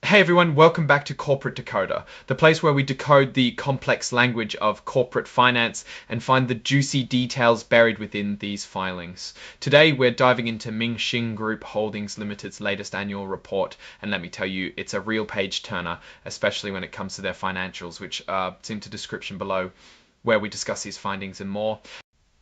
Hey everyone, welcome back to Corporate Decoder, the place where we decode the complex language of corporate finance and find the juicy details buried within these filings. Today we're diving into Ming Shing Group Holdings Limited's latest annual report, and let me tell you, it's a real page turner, especially when it comes to their financials, which is into description below, where we discuss these findings and more.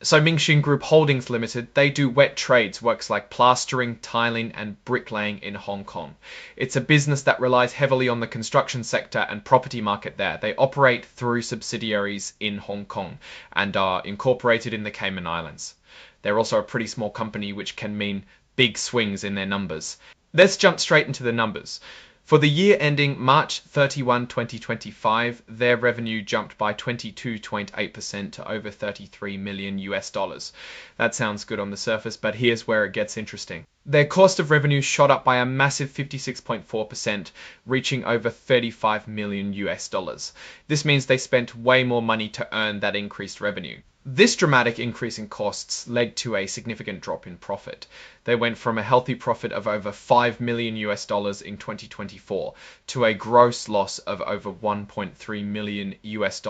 So Ming Shing Group Holdings Limited, they do wet trades, works like plastering, tiling and bricklaying in Hong Kong. It's a business that relies heavily on the construction sector and property market there. They operate through subsidiaries in Hong Kong and are incorporated in the Cayman Islands. They're also a pretty small company, which can mean big swings in their numbers. Let's jump straight into the numbers. For the year ending March 31, 2025, their revenue jumped by 22.8% to over $33 million US. That sounds good on the surface, but here's where it gets interesting. Their cost of revenue shot up by a massive 56.4%, reaching over $35 million US. This means they spent way more money to earn that increased revenue. This dramatic increase in costs led to a significant drop in profit. They went from a healthy profit of over $5 million US in 2024 to a gross loss of over $1.3 million US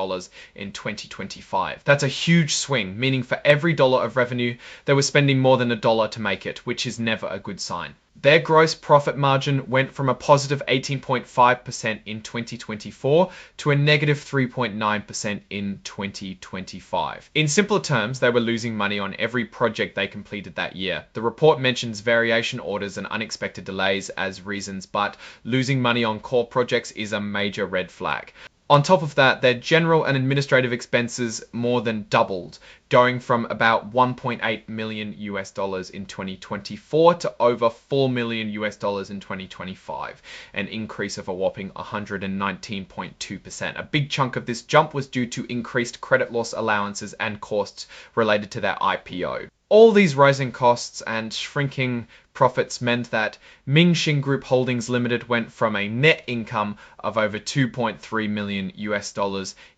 in 2025. That's a huge swing, meaning for every dollar of revenue, they were spending more than $1 to make it, which is never a good sign. Their gross profit margin went from a positive 18.5% in 2024 to a negative 3.9% in 2025. In simpler terms, they were losing money on every project they completed that year. The report mentions variation orders and unexpected delays as reasons, but losing money on core projects is a major red flag. On top of that, their general and administrative expenses more than doubled, going from about $1.8 million US in 2024 to over $4 million US in 2025, an increase of a whopping 119.2%. A big chunk of this jump was due to increased credit loss allowances and costs related to their IPO. All these rising costs and shrinking profits meant that Ming Shing Group Holdings Limited went from a net income of over $2.3 million US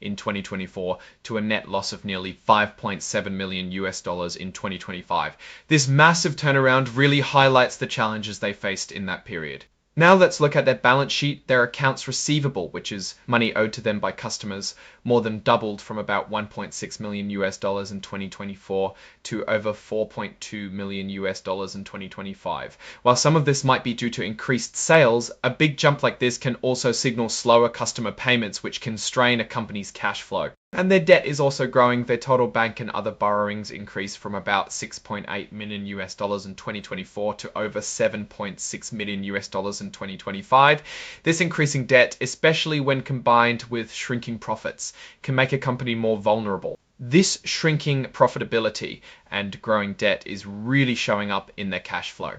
in 2024 to a net loss of nearly $5.7 million US in 2025. This massive turnaround really highlights the challenges they faced in that period. Now let's look at their balance sheet. Their accounts receivable, which is money owed to them by customers, more than doubled from about $1.6 million US in 2024 to over $4.2 million US in 2025. While some of this might be due to increased sales, a big jump like this can also signal slower customer payments, which can strain a company's cash flow. And their debt is also growing. Their total bank and other borrowings increased from about $6.8 million US in 2024 to over $7.6 million US in 2025. This increasing debt, especially when combined with shrinking profits, can make a company more vulnerable. This shrinking profitability and growing debt is really showing up in their cash flow.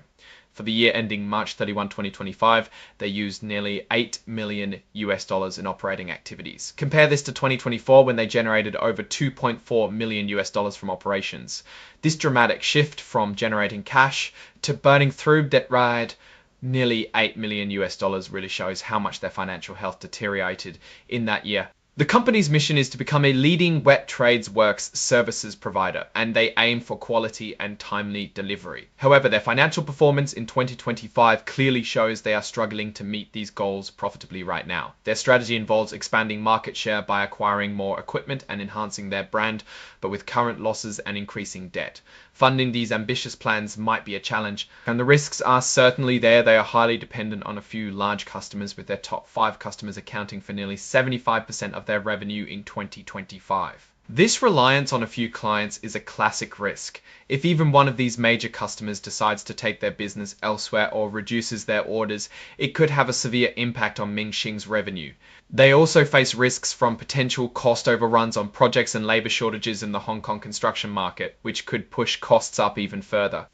For the year ending March 31, 2025, they used nearly $8 million US in operating activities. Compare this to 2024 when they generated over $2.4 million US from operations. This dramatic shift from generating cash to burning through debt ride nearly $8 million US really shows how much their financial health deteriorated in that year. The company's mission is to become a leading wet trades works services provider, and they aim for quality and timely delivery. However, their financial performance in 2025 clearly shows they are struggling to meet these goals profitably right now. Their strategy involves expanding market share by acquiring more equipment and enhancing their brand, but with current losses and increasing debt. Funding these ambitious plans might be a challenge, and the risks are certainly there. They are highly dependent on a few large customers, with their top 5 customers accounting for nearly 75% of their revenue in 2025. This reliance on a few clients is a classic risk. If even one of these major customers decides to take their business elsewhere or reduces their orders, it could have a severe impact on Ming Shing's revenue. They also face risks from potential cost overruns on projects and labor shortages in the Hong Kong construction market, which could push costs up even further.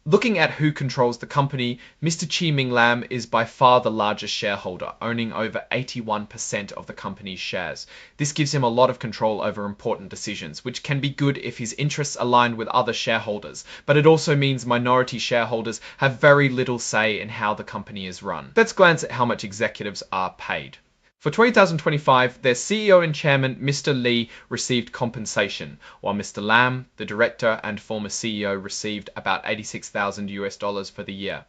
Looking at who controls the company, Mr. Chi Ming Lam is by far the largest shareholder, owning over 81% of the company's shares. This gives him a lot of control over important decisions, which can be good if his interests align with other shareholders, but it also means minority shareholders have very little say in how the company is run. Let's glance at how much executives are paid. For 2025, their CEO and chairman, Mr. Lee, received compensation, while Mr. Lam, the director and former CEO, received about $86,000 for the year.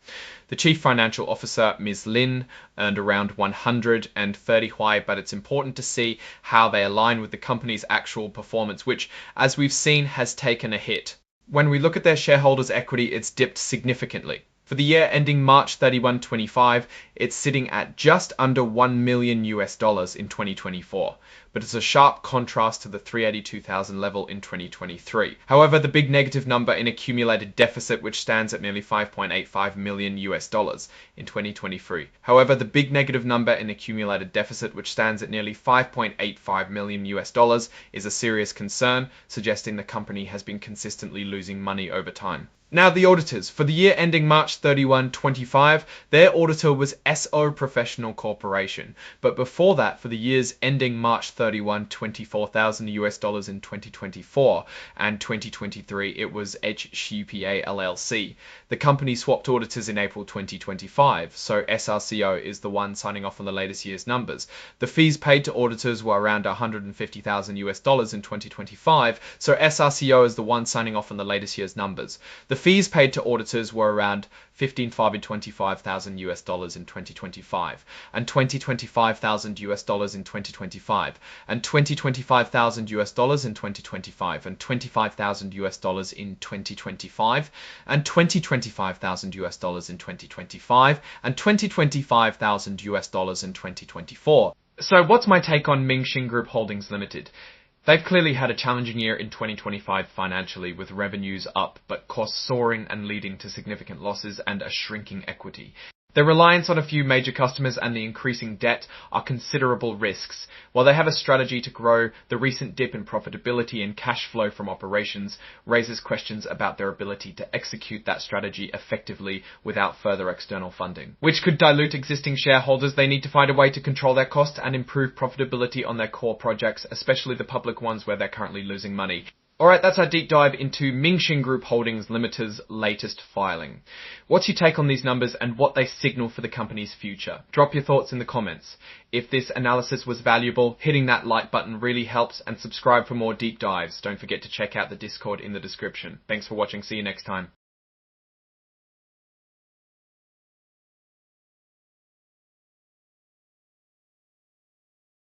The chief financial officer, Ms. Lin, earned around 130 Huai, but it's important to see how they align with the company's actual performance, which, as we've seen, has taken a hit. When we look at their shareholders' equity, it's dipped significantly. For the year ending March 31, 25, it's sitting at just under $1 million in 2024, but it's a sharp contrast to the 382,000 level in 2023. However, the big negative number in accumulated deficit, which stands at nearly $5.85 million in 2023. However, the big negative number in accumulated deficit, which stands at nearly $5.85 million is a serious concern, suggesting the company has been consistently losing money over time. Now, the auditors. For the year ending March 31, 25, their auditor was SO Professional Corporation. But before that, for the years ending March 31, $24,000 in 2024 and 2023, it was HCPA LLC. The company swapped auditors in April 2025, so SRCO is the one signing off on the latest year's numbers. The fees paid to auditors were around $150,000 in 2025, so SRCO is the one signing off on the latest year's numbers. The fees paid to auditors were around $25,000 to $25,000 in 2025, and $25,000 in 2025, and $25,000 in 2025, and $25,000 in 2025, and $25,000 in 2025, and $25,000 in 2024. So what's my take on Ming Shing Group Holdings Limited? They've clearly had a challenging year in 2025 financially, with revenues up but costs soaring and leading to significant losses and a shrinking equity. Their reliance on a few major customers and the increasing debt are considerable risks. While they have a strategy to grow, the recent dip in profitability and cash flow from operations raises questions about their ability to execute that strategy effectively without further external funding, which could dilute existing shareholders. They need to find a way to control their costs and improve profitability on their core projects, especially the public ones where they're currently losing money. Alright, that's our deep dive into Ming Shing Group Holdings Limited's latest filing. What's your take on these numbers and what they signal for the company's future? Drop your thoughts in the comments. If this analysis was valuable, hitting that like button really helps, and subscribe for more deep dives. Don't forget to check out the Discord in the description. Thanks for watching. See you next time.